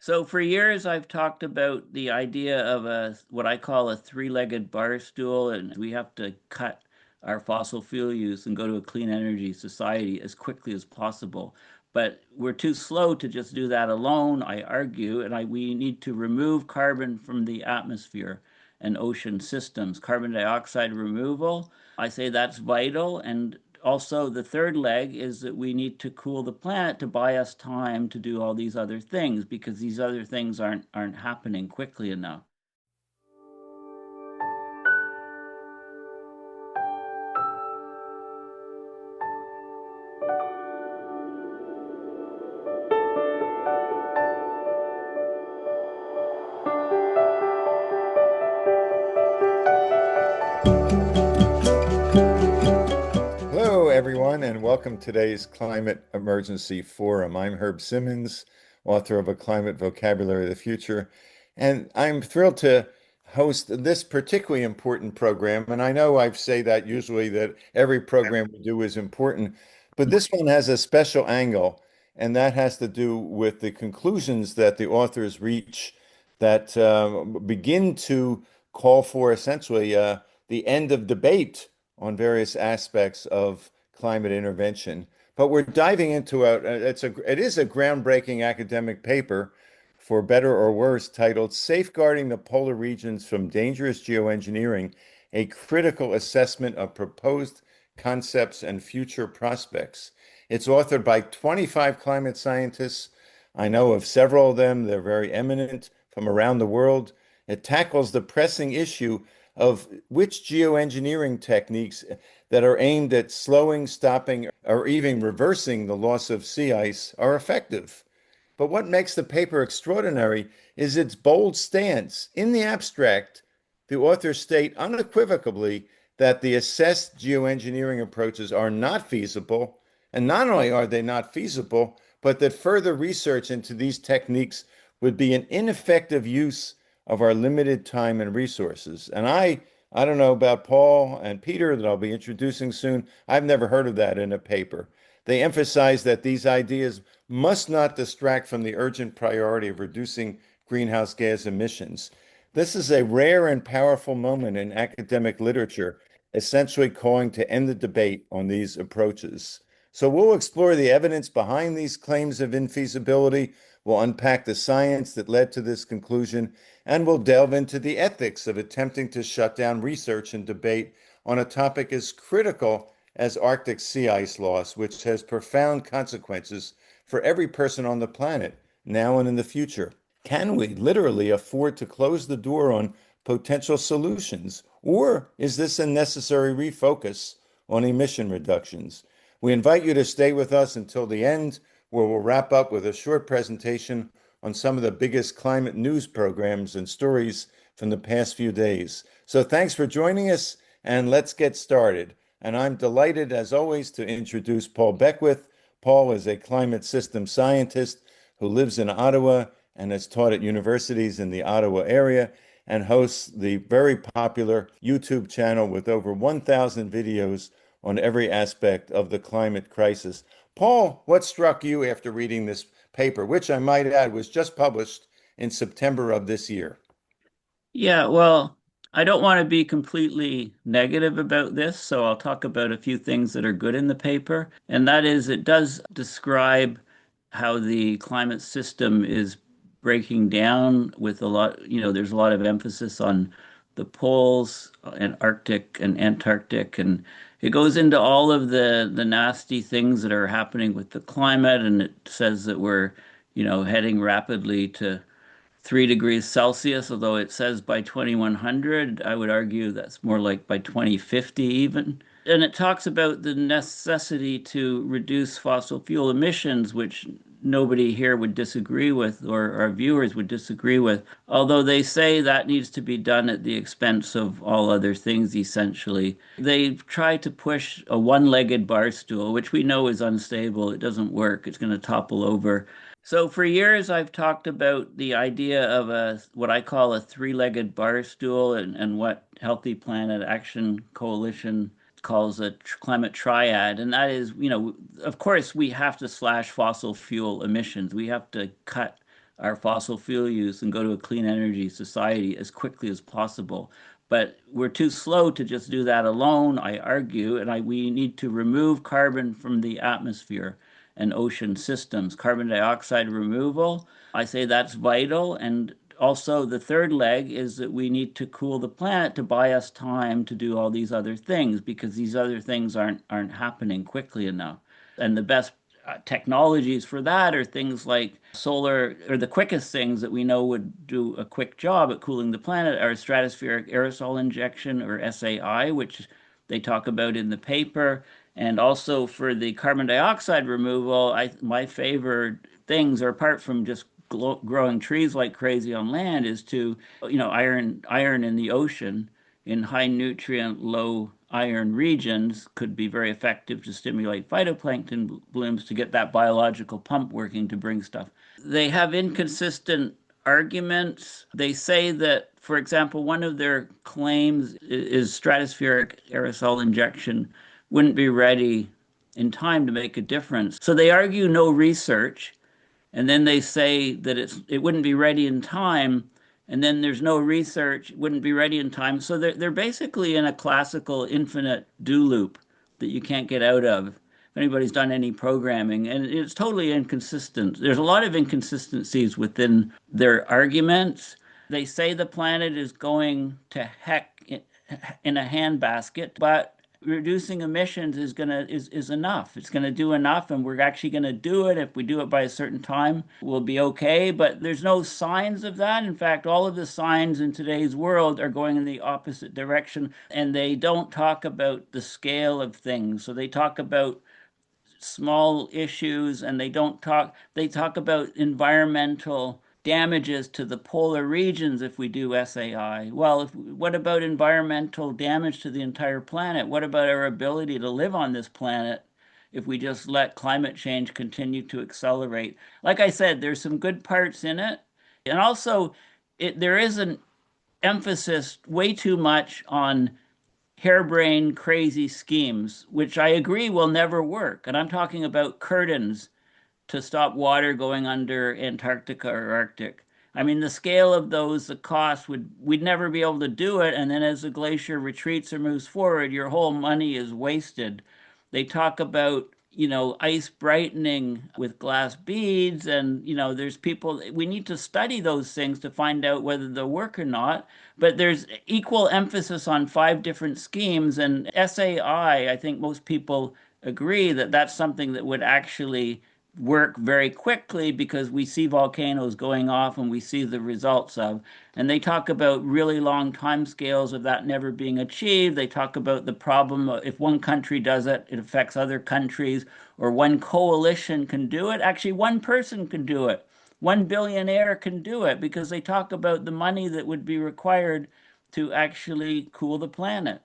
So for years, I've talked about the idea of what I call a three-legged bar stool, and we have to cut our fossil fuel use and go to a clean energy society as quickly as possible. But we're too slow to just do that alone, I argue, and we need to remove carbon from the atmosphere and ocean systems. Carbon dioxide removal, I say that's vital, and also the third leg is that we need to cool the planet to buy us time to do all these other things because these other things aren't happening quickly enough. Hello, everyone, and welcome to today's Climate Emergency Forum. I'm Herb Simmons, author of A Climate Vocabulary of the Future, and I'm thrilled to host this particularly important program. And I know I say that usually that every program we do is important, but this one has a special angle, and that has to do with the conclusions that the authors reach that begin to call for essentially the end of debate on various aspects of climate intervention. But we're diving into it is a groundbreaking academic paper, for better or worse, titled Safeguarding the Polar Regions from Dangerous Geoengineering, a Critical Assessment of Proposed Concepts and Future Prospects. It's authored by 25 climate scientists. I know of several of them. They're very eminent from around the world. It tackles the pressing issue of which geoengineering techniques that are aimed at slowing, stopping, or even reversing the loss of sea ice are effective. But what makes the paper extraordinary is its bold stance. In the abstract, the authors state unequivocally that the assessed geoengineering approaches are not feasible, and not only are they not feasible, but that further research into these techniques would be an ineffective use of our limited time and resources. And I don't know about Paul and Peter that I'll be introducing soon. I've never heard of that in a paper. They emphasize that these ideas must not distract from the urgent priority of reducing greenhouse gas emissions. This is a rare and powerful moment in academic literature, essentially calling to end the debate on these approaches. So we'll explore the evidence behind these claims of infeasibility. We'll unpack the science that led to this conclusion, and we'll delve into the ethics of attempting to shut down research and debate on a topic as critical as Arctic sea ice loss, which has profound consequences for every person on the planet, now and in the future. Can we literally afford to close the door on potential solutions? Or is this a necessary refocus on emission reductions? We invite you to stay with us until the end, where we'll wrap up with a short presentation on some of the biggest climate news programs and stories from the past few days. So thanks for joining us, and let's get started. And I'm delighted, as always, to introduce Paul Beckwith. Paul is a climate system scientist who lives in Ottawa and has taught at universities in the Ottawa area and hosts the very popular YouTube channel with over 1,000 videos on every aspect of the climate crisis. Paul, what struck you after reading this paper, which I might add was just published in September of this year? Yeah, well, I don't want to be completely negative about this, so I'll talk about a few things that are good in the paper. And that is, it does describe how the climate system is breaking down with a lot, there's a lot of emphasis on the poles and Arctic and Antarctic, and it goes into all of the nasty things that are happening with the climate, and it says that we're, heading rapidly to 3 degrees Celsius, although it says by 2100. I would argue that's more like by 2050 even. And it talks about the necessity to reduce fossil fuel emissions, which nobody here would disagree with, or our viewers would disagree with, although they say that needs to be done at the expense of all other things, essentially. They try to push a one-legged bar stool, which we know is unstable. It doesn't work. It's going to topple over. So for years, I've talked about the idea of what I call a three-legged bar stool, and what Healthy Planet Action Coalition calls a climate triad. And that is, of course, we have to slash fossil fuel emissions. We have to cut our fossil fuel use and go to a clean energy society as quickly as possible. But we're too slow to just do that alone, I argue, and we need to remove carbon from the atmosphere and ocean systems. Carbon dioxide removal, I say that's vital. And also, the third leg is that we need to cool the planet to buy us time to do all these other things because these other things aren't happening quickly enough. And the best technologies for that are things like solar, or the quickest things that we know would do a quick job at cooling the planet are stratospheric aerosol injection, or SAI, which they talk about in the paper. And also for the carbon dioxide removal, my favorite things are, apart from just growing trees like crazy on land, is to, iron in the ocean in high nutrient, low iron regions could be very effective to stimulate phytoplankton blooms to get that biological pump working to bring stuff. They have inconsistent arguments. They say that, for example, one of their claims is stratospheric aerosol injection wouldn't be ready in time to make a difference. So they argue no research, and then they say that it wouldn't be ready in time, and then there's no research, it wouldn't be ready in time. So they're basically in a classical infinite do loop that you can't get out of if anybody's done any programming, and it's totally inconsistent. There's a lot of inconsistencies within their arguments. They say the planet is going to heck in a handbasket, but reducing emissions is enough. It's gonna do enough, and we're actually gonna do it. If we do it by a certain time, we'll be okay. But there's no signs of that. In fact, all of the signs in today's world are going in the opposite direction, and they don't talk about the scale of things. So they talk about small issues, and they talk about environmental damages to the polar regions if we do SAI. Well, what about environmental damage to the entire planet? What about our ability to live on this planet if we just let climate change continue to accelerate? Like I said, there's some good parts in it. And also, there is an emphasis way too much on harebrained, crazy schemes, which I agree will never work. And I'm talking about curtains to stop water going under Antarctica or Arctic. I mean, the scale of those, the cost we'd never be able to do it. And then as the glacier retreats or moves forward, your whole money is wasted. They talk about, ice brightening with glass beads. And, there's people, we need to study those things to find out whether they'll work or not. But there's equal emphasis on five different schemes. And SAI, I think most people agree that that's something that would actually work very quickly because we see volcanoes going off and we see the results of. And they talk about really long time scales of that never being achieved. They talk about the problem of if one country does it, it affects other countries, or one coalition can do it. Actually, one person can do it. One billionaire can do it because they talk about the money that would be required to actually cool the planet.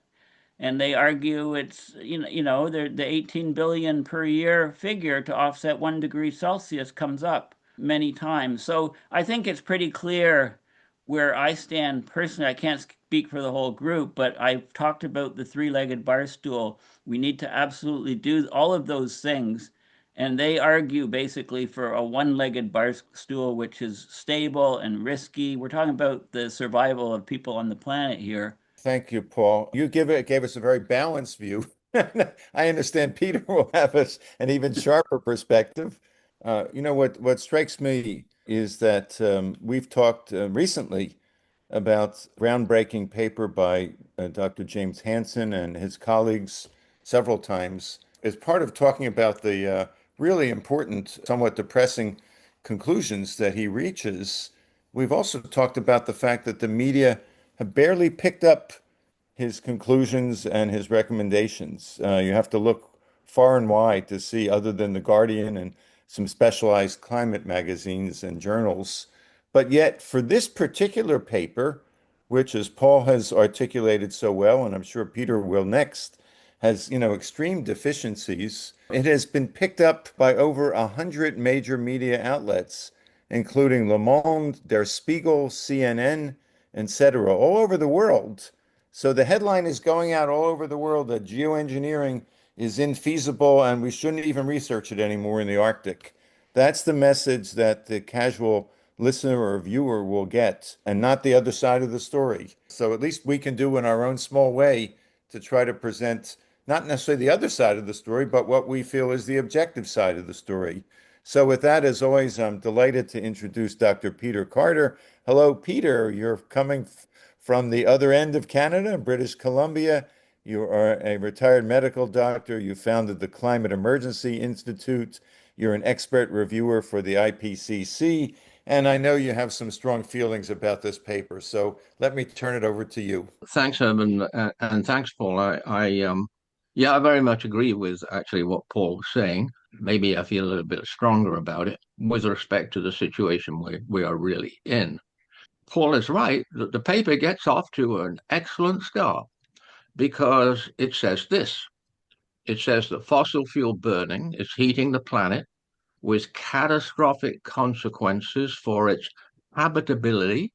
And they argue it's the 18 billion per year figure to offset 1 degree Celsius comes up many times. So I think it's pretty clear where I stand personally. I can't speak for the whole group, but I've talked about the three-legged bar stool. We need to absolutely do all of those things. And they argue basically for a one-legged bar stool, which is stable and risky. We're talking about the survival of people on the planet here. Thank you, Paul. You gave us a very balanced view. I understand Peter will have us an even sharper perspective. What strikes me is that we've talked recently about groundbreaking paper by Dr. James Hansen and his colleagues several times as part of talking about the really important, somewhat depressing conclusions that he reaches. We've also talked about the fact that the media have barely picked up his conclusions and his recommendations. You have to look far and wide to see, other than The Guardian and some specialized climate magazines and journals. But yet, for this particular paper, which, as Paul has articulated so well, and I'm sure Peter will next, has, extreme deficiencies. It has been picked up by over 100 major media outlets, including Le Monde, Der Spiegel, CNN, etc., all over the world. So the headline is going out all over the world that geoengineering is infeasible and we shouldn't even research it anymore in the Arctic. That's the message that the casual listener or viewer will get, and not the other side of the story. So at least we can do in our own small way to try to present not necessarily the other side of the story, but what we feel is the objective side of the story. So with that, as always, I'm delighted to introduce Dr. Peter Carter. Hello, Peter. You're coming from the other end of Canada, British Columbia. You are a retired medical doctor. You founded the Climate Emergency Institute. You're an expert reviewer for the IPCC, and I know you have some strong feelings about this paper. So let me turn it over to you. Thanks, Herman, and thanks, Paul. Yeah, I very much agree with actually what Paul was saying. Maybe I feel a little bit stronger about it with respect to the situation we are really in. Paul is right that the paper gets off to an excellent start because it says this. It says that fossil fuel burning is heating the planet with catastrophic consequences for its habitability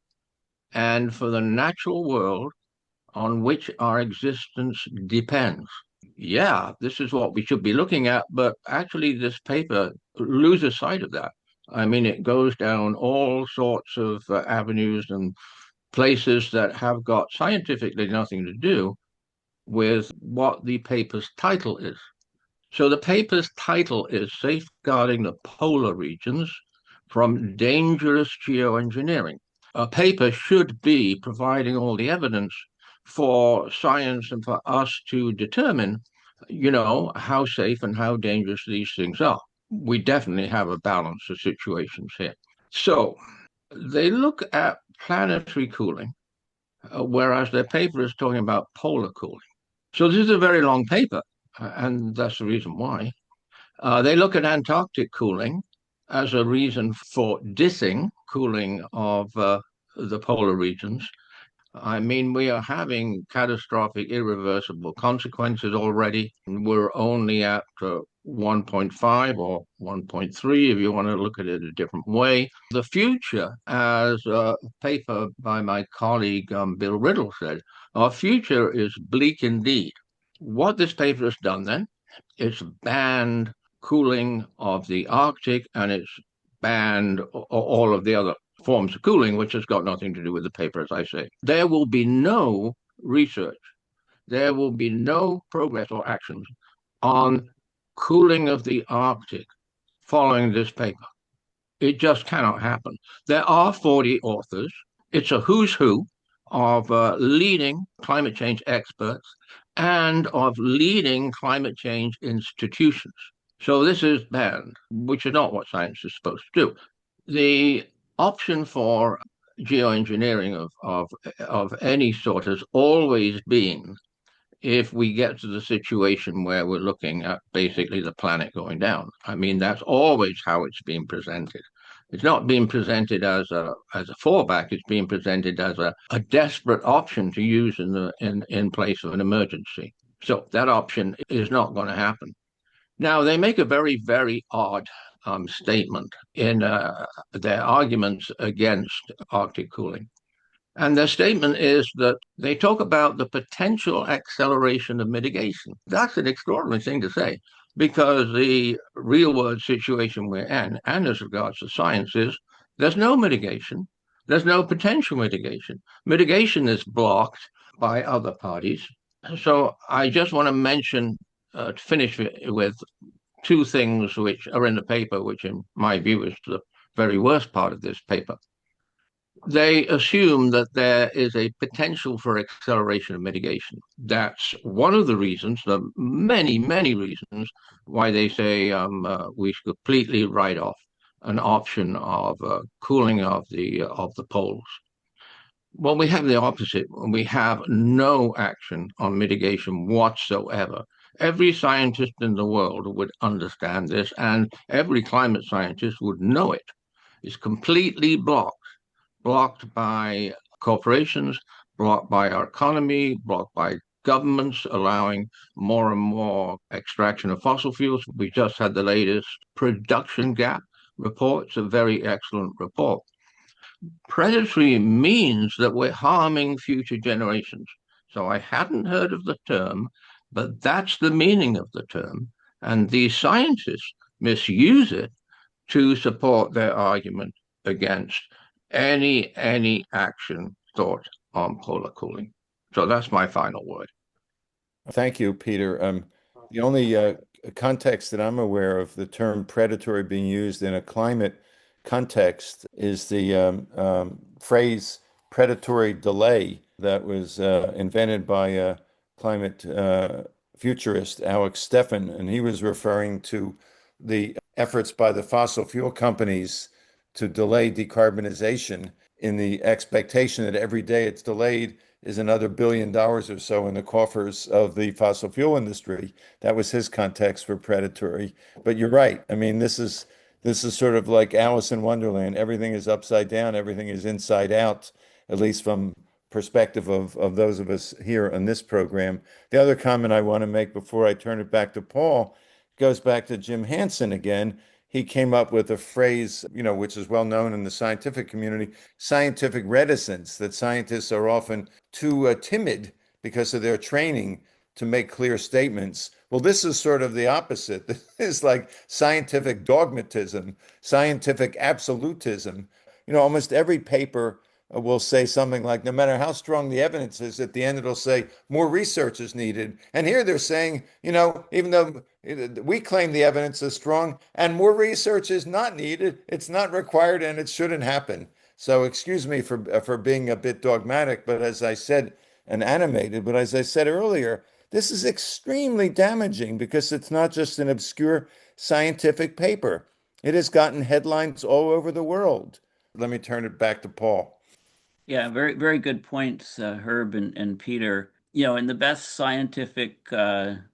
and for the natural world on which our existence depends. Yeah, this is what we should be looking at, but actually, this paper loses sight of that. I mean, it goes down all sorts of avenues and places that have got scientifically nothing to do with what the paper's title is. So, the paper's title is Safeguarding the Polar Regions from Dangerous Geoengineering. A paper should be providing all the evidence for science and for us to determine, how safe and how dangerous these things are. We definitely have a balance of situations here. So they look at planetary cooling, whereas their paper is talking about polar cooling. So this is a very long paper, and that's the reason why. They look at Antarctic cooling as a reason for dissing cooling of the polar regions. I mean, we are having catastrophic, irreversible consequences already. We're only at 1.5 or 1.3, if you want to look at it a different way. The future, as a paper by my colleague Bill Riddle said, our future is bleak indeed. What this paper has done then, it's banned cooling of the Arctic and it's banned all of the other forms of cooling, which has got nothing to do with the paper, as I say. There will be no research, there will be no progress or actions on cooling of the Arctic following this paper. It just cannot happen. There are 40 authors. It's a who's who of leading climate change experts and of leading climate change institutions. So this is banned, which is not what science is supposed to do. The option for geoengineering of any sort has always been if we get to the situation where we're looking at basically the planet going down. I mean, that's always how it's being presented. It's not being presented as a fallback. It's being presented as a desperate option to use in place of an emergency. So that option is not going to happen. Now they make a very, very odd statement in their arguments against Arctic cooling. And their statement is that they talk about the potential acceleration of mitigation. That's an extraordinary thing to say because the real world situation we're in, and as regards to science, is there's no mitigation, there's no potential mitigation. Mitigation is blocked by other parties. So I just want to mention, to finish with two things which are in the paper, which in my view is the very worst part of this paper. They assume that there is a potential for acceleration of mitigation. That's one of the reasons, the many, many reasons why they say we should completely write off an option of cooling of the poles. Well, we have the opposite. We have no action on mitigation whatsoever. Every scientist in the world would understand this, and every climate scientist would know it. It's completely blocked by corporations, blocked by our economy, blocked by governments allowing more and more extraction of fossil fuels. We just had the latest production gap report. It's a very excellent report. Predatory means that we're harming future generations. So I hadn't heard of the term, but that's the meaning of the term. And these scientists misuse it to support their argument against any action thought on polar cooling. So that's my final word. Thank you, Peter. The only context that I'm aware of the term predatory being used in a climate context is the phrase predatory delay that was invented by a climate futurist, Alex Steffen, and he was referring to the efforts by the fossil fuel companies to delay decarbonization in the expectation that every day it's delayed is another $1 billion or so in the coffers of the fossil fuel industry. That was his context for predatory. But you're right. I mean, this is sort of like Alice in Wonderland. Everything is upside down, everything is inside out, at least from perspective of those of us here on this program. The other comment I want to make before I turn it back to Paul goes back to Jim Hansen again. He came up with a phrase, which is well known in the scientific community, scientific reticence, that scientists are often too timid because of their training to make clear statements. Well, this is sort of the opposite. This is like scientific dogmatism, scientific absolutism. Almost every paper will say something like, no matter how strong the evidence is, at the end it'll say more research is needed. And here they're saying, even though we claim the evidence is strong and more research is not needed, it's not required and it shouldn't happen. So excuse me for being a bit dogmatic, but as I said, and animated, but as I said earlier, this is extremely damaging because it's not just an obscure scientific paper. It has gotten headlines all over the world. Let me turn it back to Paul. Yeah, very, very good points, Herb and Peter. In the best scientific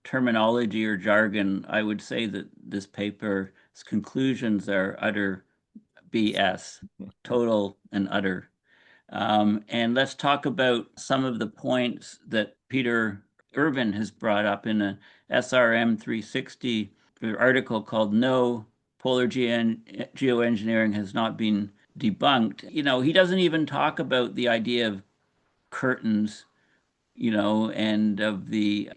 terminology or jargon, I would say that this paper's conclusions are utter BS, total and utter. And let's talk about some of the points that Peter Irvin has brought up in a SRM 360 article called No, Polar Geoengineering Has Not Been Debunked. He doesn't even talk about the idea of curtains, and of the,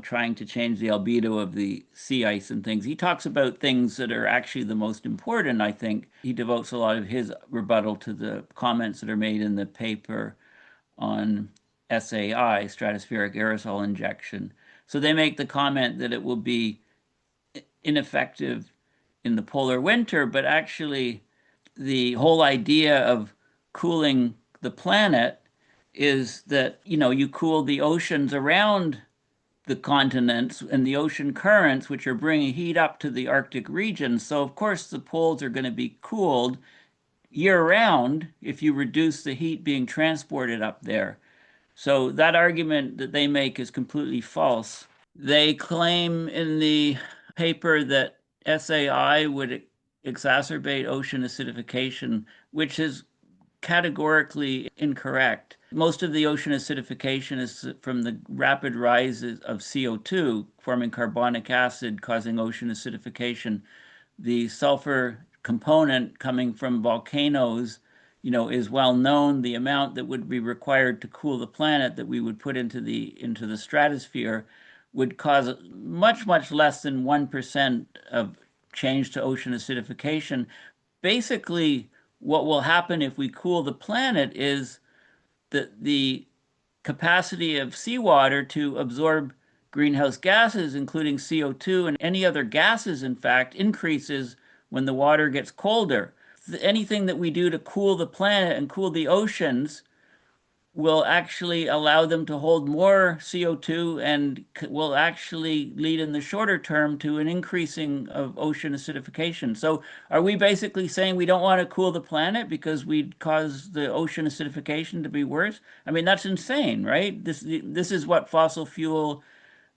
trying to change the albedo of the sea ice and things. He talks about things that are actually the most important, I think. He devotes a lot of his rebuttal to the comments that are made in the paper on SAI, stratospheric aerosol injection. So they make the comment that it will be ineffective in the polar winter, but actually the whole idea of cooling the planet is that, you cool the oceans around the continents and the ocean currents, which are bringing heat up to the Arctic region. So, of course, the poles are going to be cooled year round if you reduce the heat being transported up there. So, that argument that they make is completely false. They claim in the paper that SAI would exacerbate ocean acidification, which is categorically incorrect. Most of the ocean acidification is from the rapid rise of CO2, forming carbonic acid, causing ocean acidification. The sulfur component coming from volcanoes, is well known. The amount that would be required to cool the planet that we would put into the stratosphere would cause much, much less than 1% of change to ocean acidification. Basically, what will happen if we cool the planet is that the capacity of seawater to absorb greenhouse gases, including CO2 and any other gases, in fact, increases when the water gets colder. Anything that we do to cool the planet and cool the oceans will actually allow them to hold more CO2 and will actually lead in the shorter term to an increasing of ocean acidification. So are we basically saying we don't want to cool the planet because we'd cause the ocean acidification to be worse? I mean, that's insane, right? This is what fossil fuel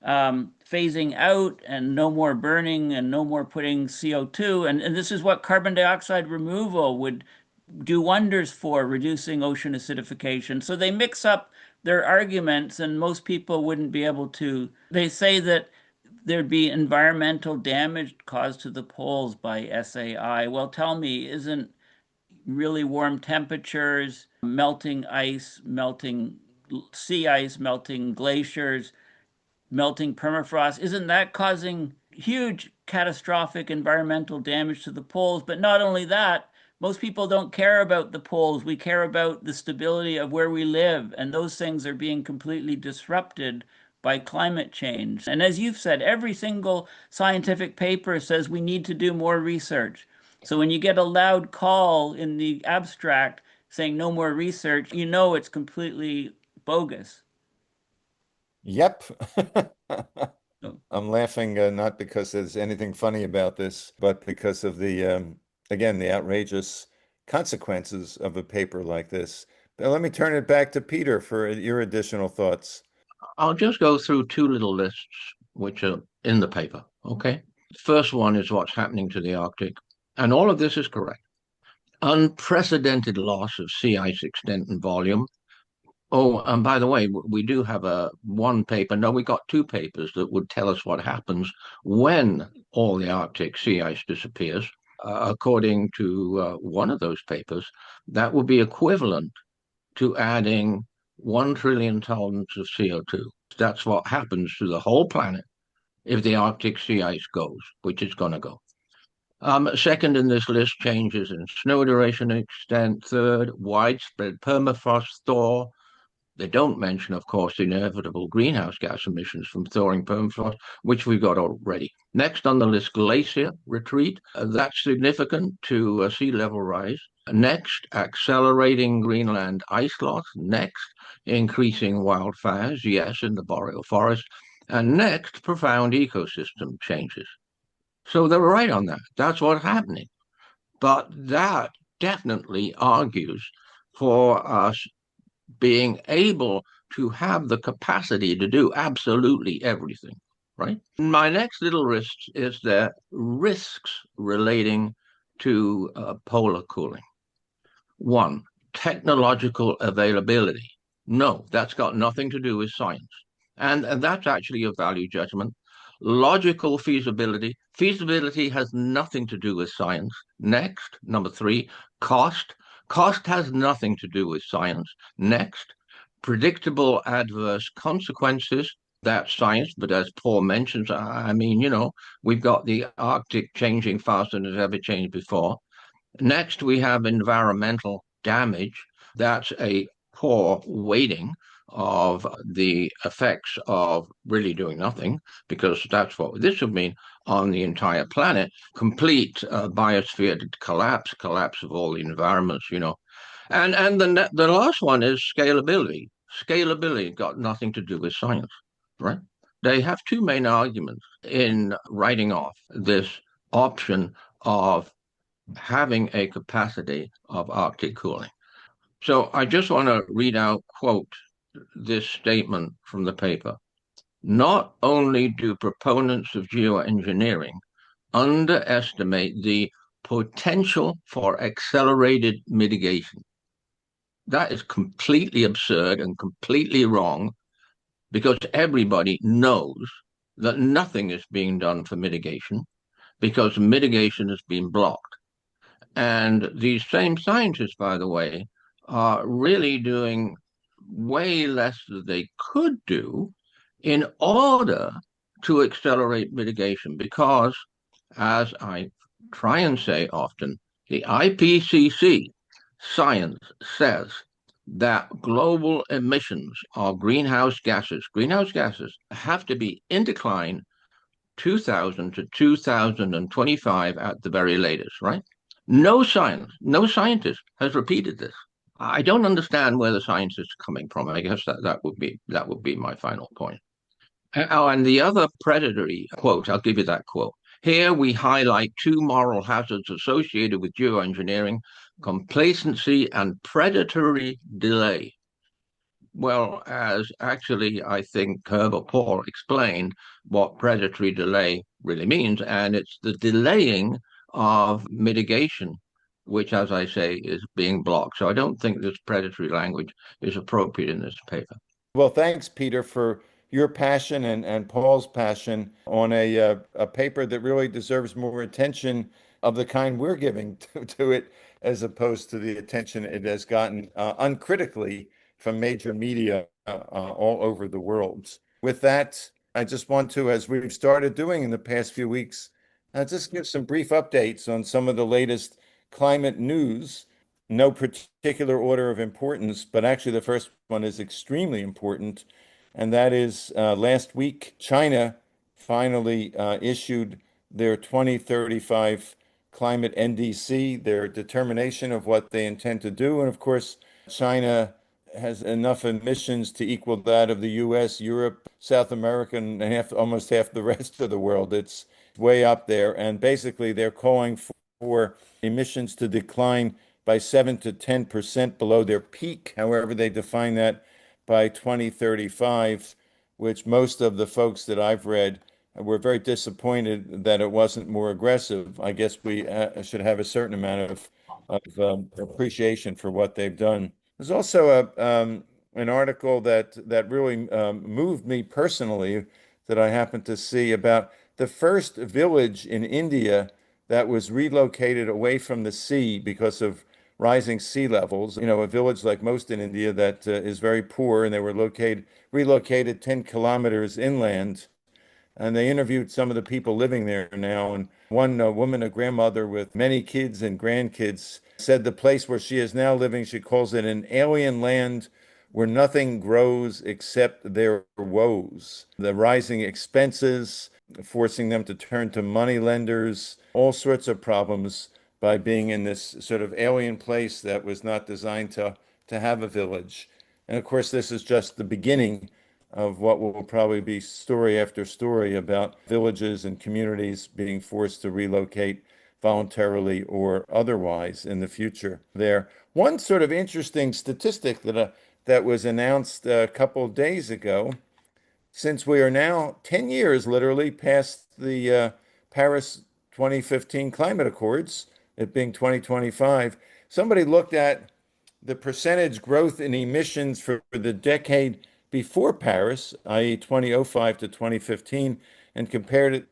phasing out and no more burning and no more putting CO2. And this is what carbon dioxide removal would do wonders for reducing ocean acidification. So they mix up their arguments, and most people wouldn't be able to. They say that there'd be environmental damage caused to the poles by SAI. Well, tell me, isn't really warm temperatures, melting ice, melting sea ice, melting glaciers, melting permafrost, isn't that causing huge catastrophic environmental damage to the poles? But not only that, Most people don't care about the poles. We care about the stability of where we live, and those things are being completely disrupted by climate change. And as you've said, every single scientific paper says we need to do more research. So when you get a loud call in the abstract saying no more research, you know it's completely bogus. Yep. So, I'm laughing not because there's anything funny about this, but because of again, the outrageous consequences of a paper like this. But let me turn it back to Peter for your additional thoughts. I'll just go through two little lists which are in the paper. Okay. First one is what's happening to the Arctic. And all of this is correct. Unprecedented loss of sea ice extent and volume. Oh, and by the way, we do have one paper. No, we got two papers that would tell us what happens when all the Arctic sea ice disappears. According to one of those papers, that would be equivalent to adding 1 trillion tons of CO2. That's what happens to the whole planet if the Arctic sea ice goes, which it's going to go. Second in this list, changes in snow duration extent. Third, widespread permafrost thaw. They don't mention, of course, the inevitable greenhouse gas emissions from thawing permafrost, which we've got already. Next on the list, glacier retreat. That's significant to sea level rise. Next, accelerating Greenland ice loss. Next, increasing wildfires, yes, in the boreal forest. And next, profound ecosystem changes. So they're right on that. That's what's happening. But that definitely argues for us being able to have the capacity to do absolutely everything, right? My next little risk is the risks relating to polar cooling. One, technological availability. No, that's got nothing to do with science. And that's actually a value judgment. Logical feasibility. Feasibility has nothing to do with science. Next, number three, cost. Cost has nothing to do with science. Next, predictable adverse consequences. That's science, but as Paul mentions, I mean, we've got the Arctic changing faster than it's ever changed before. Next, we have environmental damage. That's a poor weighting of the effects of really doing nothing, because that's what this would mean on the entire planet. Complete biosphere collapse of all the environments, And the last one is scalability. Scalability got nothing to do with science, right? They have two main arguments in writing off this option of having a capacity of Arctic cooling. So I just want to read out, quote, this statement from the paper. Not only do proponents of geoengineering underestimate the potential for accelerated mitigation. That is completely absurd and completely wrong, because everybody knows that nothing is being done for mitigation, because mitigation has been blocked. And these same scientists, by the way, are really doing way less than they could do in order to accelerate mitigation. Because, as I try and say often, the IPCC science says that global emissions of greenhouse gases have to be in decline 2000 to 2025 at the very latest, right? No scientist has repeated this. I don't understand where the science is coming from. I guess that would be my final point. Oh, and the other predatory quote, I'll give you that quote. Here we highlight two moral hazards associated with geoengineering: complacency and predatory delay. Well, as actually I think Herbert Paul explained what predatory delay really means, and it's the delaying of mitigation, which, as I say, is being blocked. So I don't think this predatory language is appropriate in this paper. Well, thanks, Peter, for your passion and Paul's passion on a paper that really deserves more attention of the kind we're giving to it, as opposed to the attention it has gotten uncritically from major media all over the world. With that, I just want to, as we've started doing in the past few weeks, just give some brief updates on some of the latest climate news, no particular order of importance, but actually the first one is extremely important. And that is last week, China finally issued their 2035 climate NDC, their determination of what they intend to do. And of course, China has enough emissions to equal that of the US, Europe, South America, and almost half the rest of the world. It's way up there. And basically, they're calling for emissions to decline by 7 to 10% below their peak, however they define that, by 2035, which most of the folks that I've read were very disappointed that it wasn't more aggressive. I guess we should have a certain amount of appreciation for what they've done. There's also an article that really moved me personally that I happened to see about the first village in India that was relocated away from the sea because of rising sea levels. You know, a village like most in India that is very poor, and they were relocated 10 kilometers inland. And they interviewed some of the people living there now. And one woman, a grandmother with many kids and grandkids, said the place where she is now living, she calls it an alien land where nothing grows except their woes. The rising expenses, forcing them to turn to money lenders, all sorts of problems by being in this sort of alien place that was not designed to have a village. And of course, this is just the beginning of what will probably be story after story about villages and communities being forced to relocate voluntarily or otherwise in the future there. One sort of interesting statistic that was announced a couple of days ago, since we are now 10 years literally past the Paris 2015 climate accords, it being 2025, somebody looked at the percentage growth in emissions for the decade before Paris, i.e., 2005 to 2015, and compared it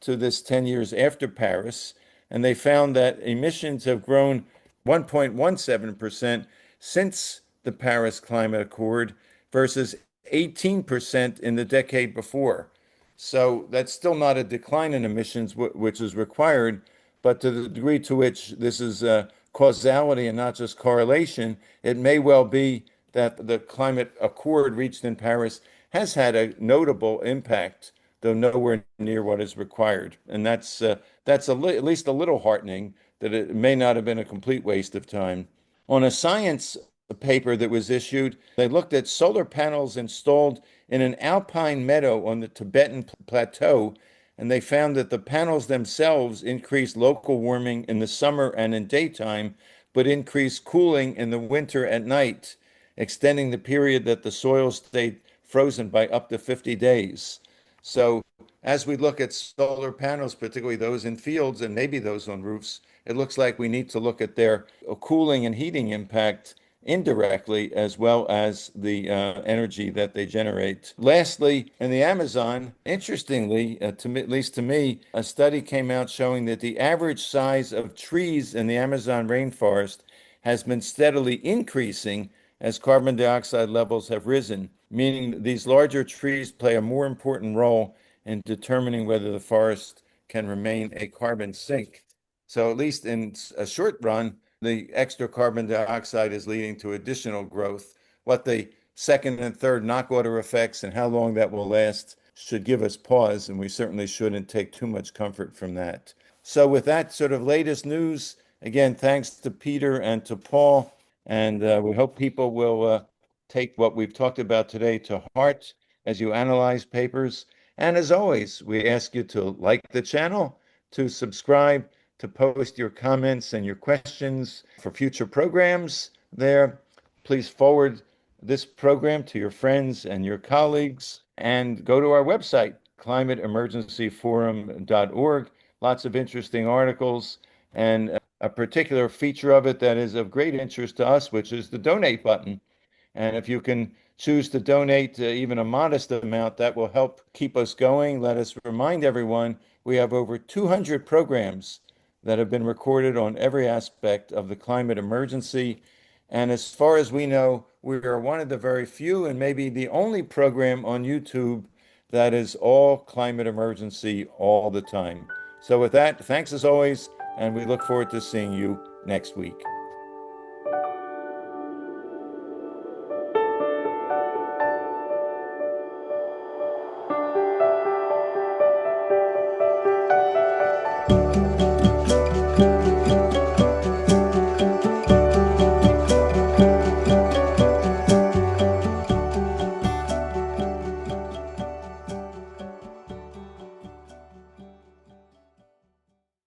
to this 10 years after Paris. And they found that emissions have grown 1.17% since the Paris Climate Accord versus 18% in the decade before. So that's still not a decline in emissions, which is required, but to the degree to which this is causality and not just correlation, it may well be that the climate accord reached in Paris has had a notable impact, though nowhere near what is required. And that's at least a little heartening that it may not have been a complete waste of time. On a science paper that was issued, they looked at solar panels installed in an alpine meadow on the Tibetan plateau, and they found that the panels themselves increased local warming in the summer and in daytime, but increased cooling in the winter at night, extending the period that the soil stayed frozen by up to 50 days. So as we look at solar panels, particularly those in fields and maybe those on roofs, it looks like we need to look at their cooling and heating impact indirectly, as well as the energy that they generate. Lastly, in the Amazon, interestingly, at least to me, a study came out showing that the average size of trees in the Amazon rainforest has been steadily increasing as carbon dioxide levels have risen, meaning these larger trees play a more important role in determining whether the forest can remain a carbon sink. So at least in a short run, the extra carbon dioxide is leading to additional growth. What the second and third knock-order effects and how long that will last should give us pause, and we certainly shouldn't take too much comfort from that. So with that sort of latest news, again, thanks to Peter and to Paul, and we hope people will take what we've talked about today to heart as you analyze papers. And as always, we ask you to like the channel, to subscribe, to post your comments and your questions for future programs there. Please forward this program to your friends and your colleagues, and go to our website, climateemergencyforum.org. Lots of interesting articles, and a particular feature of it that is of great interest to us, which is the donate button. And if you can choose to donate even a modest amount, that will help keep us going. Let us remind everyone we have over 200 programs that have been recorded on every aspect of the climate emergency. And as far as we know, we are one of the very few and maybe the only program on YouTube that is all climate emergency all the time. So with that, thanks as always, and we look forward to seeing you next week.